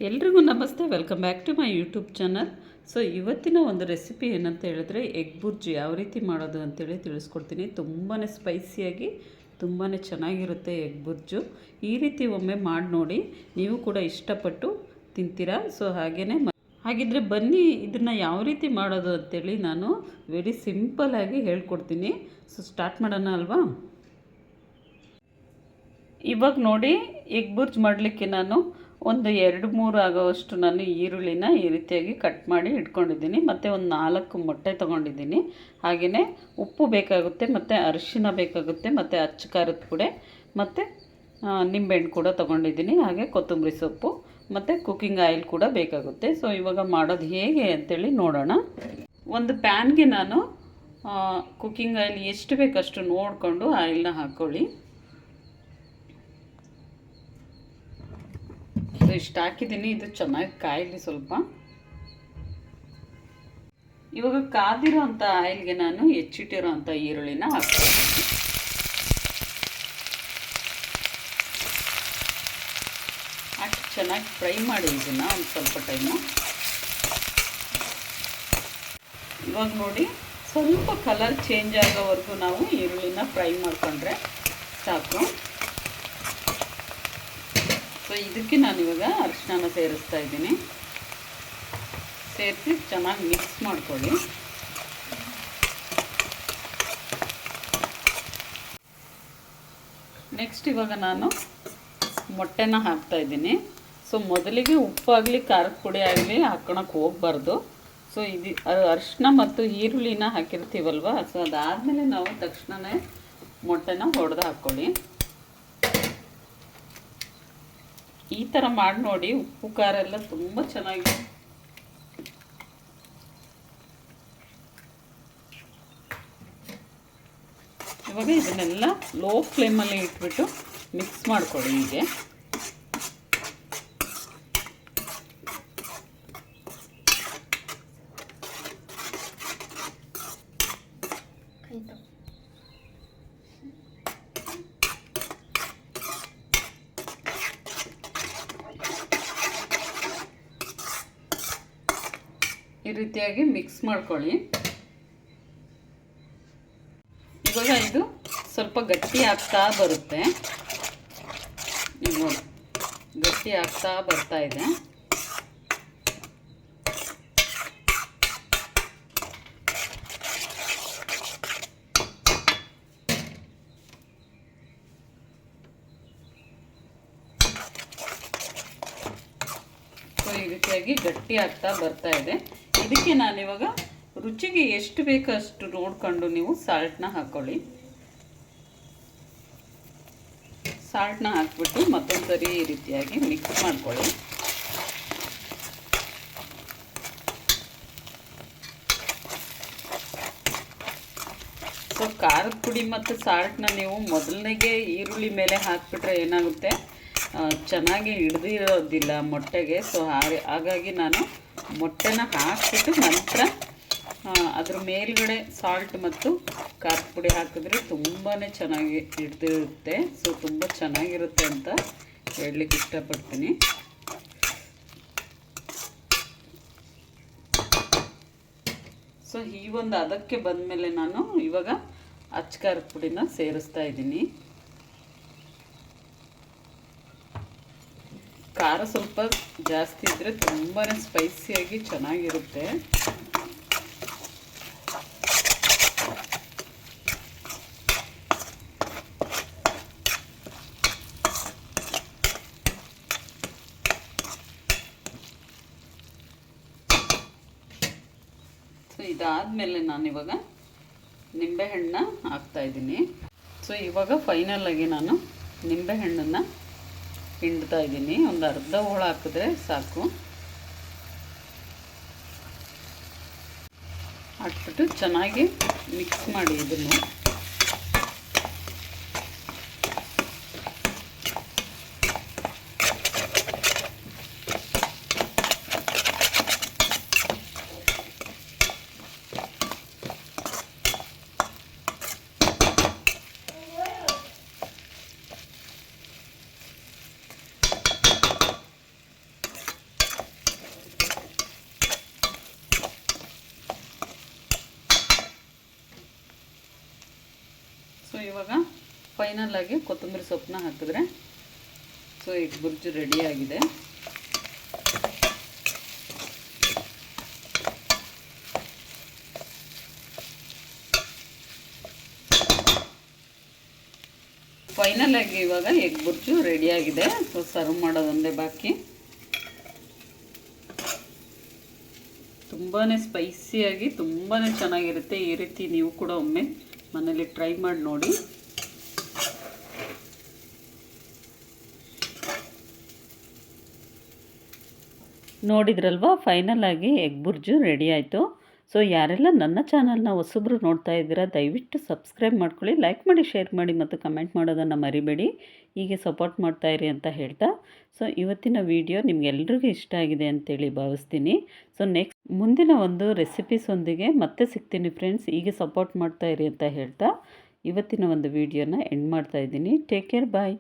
ಎಲ್ರಿಗೂ ನಮಸ್ತೆ, welcome back to my YouTube channel. So ಇವತ್ತಿನ ಒಂದು ರೆಸಿಪಿ ಏನಂತ ಹೇಳಿದ್ರೆ ಎಗ್ ಬುರ್ಜಿ ಯಾವ ರೀತಿ ಮಾಡೋದು ಅಂತೇಳಿ ತಿಳಿಸ್ಕೊಡ್ತೀನಿ. ತುಂಬಾ ಸ್ಪೈಸಿಯಾಗಿ ತುಂಬಾ ಚೆನ್ನಾಗಿರುತ್ತೆ ಎಗ್ ಬುರ್ಜು. ಈ ರೀತಿ ಒಮ್ಮೆ ಮಾಡಿ ನೋಡಿ, ನೀವು ಕೂಡ ಇಷ್ಟಪಟ್ಟು ತಿಂತೀರಾ. ಸೊ ಹಾಗಿದ್ರೆ ಬನ್ನಿ ಇದನ್ನು ಯಾವ ರೀತಿ ಮಾಡೋದು ಅಂತೇಳಿ ನಾನು ವೆರಿ ಸಿಂಪಲ್ಲಾಗಿ ಹೇಳ್ಕೊಡ್ತೀನಿ. ಸೊ ಸ್ಟಾರ್ಟ್ ಮಾಡೋಣ ಅಲ್ವಾ. ಇವಾಗ ನೋಡಿ, ಎಗ್ ಬುರ್ಜ್ ಮಾಡಲಿಕ್ಕೆ ನಾನು ಒಂದು 2-3 ಆಗೋವಷ್ಟು ನಾನು ಈರುಳ್ಳಿನ ಈ ರೀತಿಯಾಗಿ ಕಟ್ ಮಾಡಿ ಇಟ್ಕೊಂಡಿದ್ದೀನಿ. ಮತ್ತು ಒಂದು 4 ಮೊಟ್ಟೆ ತೊಗೊಂಡಿದ್ದೀನಿ. ಹಾಗೆಯೇ ಉಪ್ಪು ಬೇಕಾಗುತ್ತೆ, ಮತ್ತು ಅರಿಶಿನ ಬೇಕಾಗುತ್ತೆ, ಮತ್ತು ಅಚ್ಚ ಖಾರದ ಪುಡಿ, ಮತ್ತು ನಿಂಬೆಹಣ್ಣು ಕೂಡ ತೊಗೊಂಡಿದ್ದೀನಿ. ಹಾಗೆ ಕೊತ್ತಂಬರಿ ಸೊಪ್ಪು ಮತ್ತು ಕುಕ್ಕಿಂಗ್ ಆಯಿಲ್ ಕೂಡ ಬೇಕಾಗುತ್ತೆ. ಸೊ ಇವಾಗ ಮಾಡೋದು ಹೇಗೆ ಅಂತೇಳಿ ನೋಡೋಣ. ಒಂದು ಪ್ಯಾನ್ಗೆ ನಾನು ಕುಕ್ಕಿಂಗ್ ಆಯಿಲ್ ಎಷ್ಟು ಬೇಕಷ್ಟು ನೋಡಿಕೊಂಡು ಆಯಿಲ್ನ ಹಾಕ್ಕೊಳ್ಳಿ. ಇಷ್ಟು ಹಾಕಿದ್ದೀನಿ. ಇದು ಚೆನ್ನಾಗಿ ಕಾಯಲಿ ಸ್ವಲ್ಪ. ಇವಾಗ ಕಾದಿರೋ ಅಂಥ ಆಯಿಲ್ಗೆ ನಾನು ಹೆಚ್ಚಿಟ್ಟಿರೋ ಅಂಥ ಈರುಳ್ಳಿನ ಹಾಕ್ತೀನಿ. ಹಾಕಿ ಚೆನ್ನಾಗಿ ಫ್ರೈ ಮಾಡಿ ಇದನ್ನು ಒಂದು ಸ್ವಲ್ಪ ಟೈಮು. ಇವಾಗ ನೋಡಿ, ಸ್ವಲ್ಪ ಕಲರ್ ಚೇಂಜ್ ಆಗೋವರೆಗೂ ನಾವು ಈರುಳ್ಳಿನ ಫ್ರೈ ಮಾಡಿಕೊಂಡ್ರೆ ಸಾಕು. ಸೊ ಇದಕ್ಕೆ ನಾನಿವಾಗ ಅರಿಶಿನ ಸೇರಿಸ್ತಾ ಇದ್ದೀನಿ. ಸೇರಿಸಿ ಚೆನ್ನಾಗಿ ಮಿಕ್ಸ್ ಮಾಡ್ಕೊಳ್ಳಿ. ನೆಕ್ಸ್ಟ್ ಇವಾಗ ನಾನು ಮೊಟ್ಟೆನ ಹಾಕ್ತಾಯಿದ್ದೀನಿ. ಸೊ ಮೊದಲಿಗೆ ಉಪ್ಪಾಗಲಿ ಖಾರದ ಪುಡಿ ಆಗಲಿ ಹಾಕ್ಕೊಳಕ್ಕೆ ಹೋಗಬಾರ್ದು. ಸೊ ಇದು ಅರಿಶಿನ ಮತ್ತು ಈರುಳ್ಳಿನ ಹಾಕಿರ್ತೀವಲ್ವ, ಸೊ ಅದಾದಮೇಲೆ ನಾವು ತಕ್ಷಣವೇ ಮೊಟ್ಟೆನ ಹೊಡೆದು ಹಾಕ್ಕೊಳ್ಳಿ. ಈ ಥರ ಮಾಡಿ ನೋಡಿ, ಉಪ್ಪು ಖಾರ ಎಲ್ಲ ತುಂಬ ಚೆನ್ನಾಗಿ. ಇವಾಗ ಇದನ್ನೆಲ್ಲ ಲೋ ಫ್ಲೇಮಲ್ಲಿ ಇಟ್ಬಿಟ್ಟು ಮಿಕ್ಸ್ ಮಾಡ್ಕೊಳ್ಳಿ. ಹೀಗೆ ಈ ರೀತಿಯಾಗಿ ಮಿಕ್ಸ್ ಮಾಡ್ಕೊಳ್ಳಿ. ಇವಾಗ ಇದು ಸ್ವಲ್ಪ ಗಟ್ಟಿ ಆಗ್ತಾ ಬರುತ್ತೆ. ನೀವು ಗಟ್ಟಿ ಆಗ್ತಾ ಬರ್ತಾ ಇದೆ. ಸೊ ಈ ರೀತಿಯಾಗಿ ಗಟ್ಟಿ ಆಗ್ತಾ ಬರ್ತಾ ಇದೆ. ಇದಕ್ಕೆ ನಾನಿವಾಗ ರುಚಿಗೆ ಎಷ್ಟು ಬೇಕೋ ಅಷ್ಟು ನೋಡಿಕೊಂಡು ನೀವು ಸಾಲ್ಟ್ನ ಹಾಕ್ಕೊಳ್ಳಿ. ಸಾಲ್ಟ್ನ ಹಾಕ್ಬಿಟ್ಟು ಮತ್ತೊಂದು ಸರಿ ಈ ರೀತಿಯಾಗಿ ಮಿಕ್ಸ್ ಮಾಡ್ಕೊಳ್ಳಿ. ಸೊ ಖಾರದ ಪುಡಿ ಮತ್ತು ಸಾಲ್ಟ್ನ ನೀವು ಮೊದಲನೇಗೆ ಈರುಳ್ಳಿ ಮೇಲೆ ಹಾಕಿಬಿಟ್ರೆ ಏನಾಗುತ್ತೆ, ಚೆನ್ನಾಗಿ ಹಿಡ್ದಿರೋದಿಲ್ಲ ಮೊಟ್ಟೆಗೆ. ಸೊ ಹಾಗಾಗಿ ನಾನು ಮೊಟ್ಟೆನ ಹಾಕಿಬಿಟ್ಟು ನಂತರ ಅದ್ರ ಮೇಲ್ಗಡೆ ಸಾಲ್ಟ್ ಮತ್ತು ಖಾರದ ಪುಡಿ ಹಾಕಿದ್ರೆ ತುಂಬಾ ಚೆನ್ನಾಗಿ ಹಿಡ್ದಿರುತ್ತೆ. ಸೊ ತುಂಬ ಚೆನ್ನಾಗಿರುತ್ತೆ ಅಂತ ಹೇಳಲಿಕ್ಕೆ ಇಷ್ಟಪಡ್ತೀನಿ. ಸೊ ಈ ಒಂದು ಅದಕ್ಕೆ ಬಂದಮೇಲೆ ನಾನು ಇವಾಗ ಅಚ್ಚ ಖಾರದ ಪುಡಿನ ಸೇರಿಸ್ತಾ ಇದ್ದೀನಿ. ಖಾರ ಸ್ವಲ್ಪ ಜಾಸ್ತಿ ಇದ್ದರೆ ತುಂಬಾ ಸ್ಪೈಸಿಯಾಗಿ ಚೆನ್ನಾಗಿರುತ್ತೆ. ಸೊ ಇದಾದಮೇಲೆ ನಾನಿವಾಗ ನಿಂಬೆಹಣ್ಣನ್ನ ಹಾಕ್ತಾಯಿದ್ದೀನಿ. ಸೊ ಇವಾಗ ಫೈನಲಾಗಿ ನಾನು ನಿಂಬೆಹಣ್ಣನ್ನು ಹಿಂಡ್ತಾ ಇದ್ದೀನಿ. ಒಂದು ಅರ್ಧ ಹೋಳು ಹಾಕಿದ್ರೆ ಸಾಕು. ಹಾಕ್ಬಿಟ್ಟು ಚೆನ್ನಾಗಿ ಮಿಕ್ಸ್ ಮಾಡಿ ಇದನ್ನು. ಫೈನಲ್ ಆಗಿ ಕೊತ್ತಂಬರಿ ಸೊಪ್ಪನ್ನ ಹಾಕಿದ್ರೆ ಸೊ ಎಗ್ ಬುರ್ಜಿ ರೆಡಿಯಾಗಿದೆ. ಫೈನಲ್ ಆಗಿ ಇವಾಗ ಎಗ್ ಬುರ್ಜು ರೆಡಿಯಾಗಿದೆ. ಸೊ ಸರ್ವ್ ಮಾಡೋದೊಂದೇ ಬಾಕಿ. ತುಂಬಾ ಸ್ಪೈಸಿಯಾಗಿ ತುಂಬಾ ಚೆನ್ನಾಗಿರುತ್ತೆ. ಈ ರೀತಿ ನೀವು ಕೂಡ ಒಮ್ಮೆ ಮನೇಲಿ ಟ್ರೈ ಮಾಡಿ ನೋಡಿ. ನೋಡಿದ್ರಲ್ವಾ ಫೈನಲ್ ಆಗಿ ಎಗ್ ಬುರ್ಜು ರೆಡಿ ಆಯಿತು. ಸೊ ಯಾರೆಲ್ಲ ನನ್ನ ಚಾನಲ್ನ ಹೊಸಬ್ರು ನೋಡ್ತಾ ಇದ್ದೀರಾ ದಯವಿಟ್ಟು ಸಬ್ಸ್ಕ್ರೈಬ್ ಮಾಡ್ಕೊಳ್ಳಿ, ಲೈಕ್ ಮಾಡಿ, ಶೇರ್ ಮಾಡಿ ಮತ್ತು ಕಮೆಂಟ್ ಮಾಡೋದನ್ನು ಮರಿಬೇಡಿ. ಹೀಗೆ ಸಪೋರ್ಟ್ ಮಾಡ್ತಾಯಿರಿ ಅಂತ ಹೇಳ್ತಾ ಸೊ ಇವತ್ತಿನ ವಿಡಿಯೋ ನಿಮಗೆಲ್ರಿಗೂ ಇಷ್ಟ ಆಗಿದೆ ಅಂತೇಳಿ ಭಾವಿಸ್ತೀನಿ. ಸೊ ನೆಕ್ಸ್ಟ್ ಮುಂದಿನ ಒಂದು ರೆಸಿಪೀಸೊಂದಿಗೆ ಮತ್ತೆ ಸಿಗ್ತೀನಿ ಫ್ರೆಂಡ್ಸ್. ಹೀಗೆ ಸಪೋರ್ಟ್ ಮಾಡ್ತಾಯಿರಿ ಅಂತ ಹೇಳ್ತಾ ಇವತ್ತಿನ ಒಂದು ವಿಡಿಯೋನ ಎಂಡ್ ಮಾಡ್ತಾಯಿದ್ದೀನಿ. ಟೇಕ್ ಕೇರ್, ಬಾಯ್.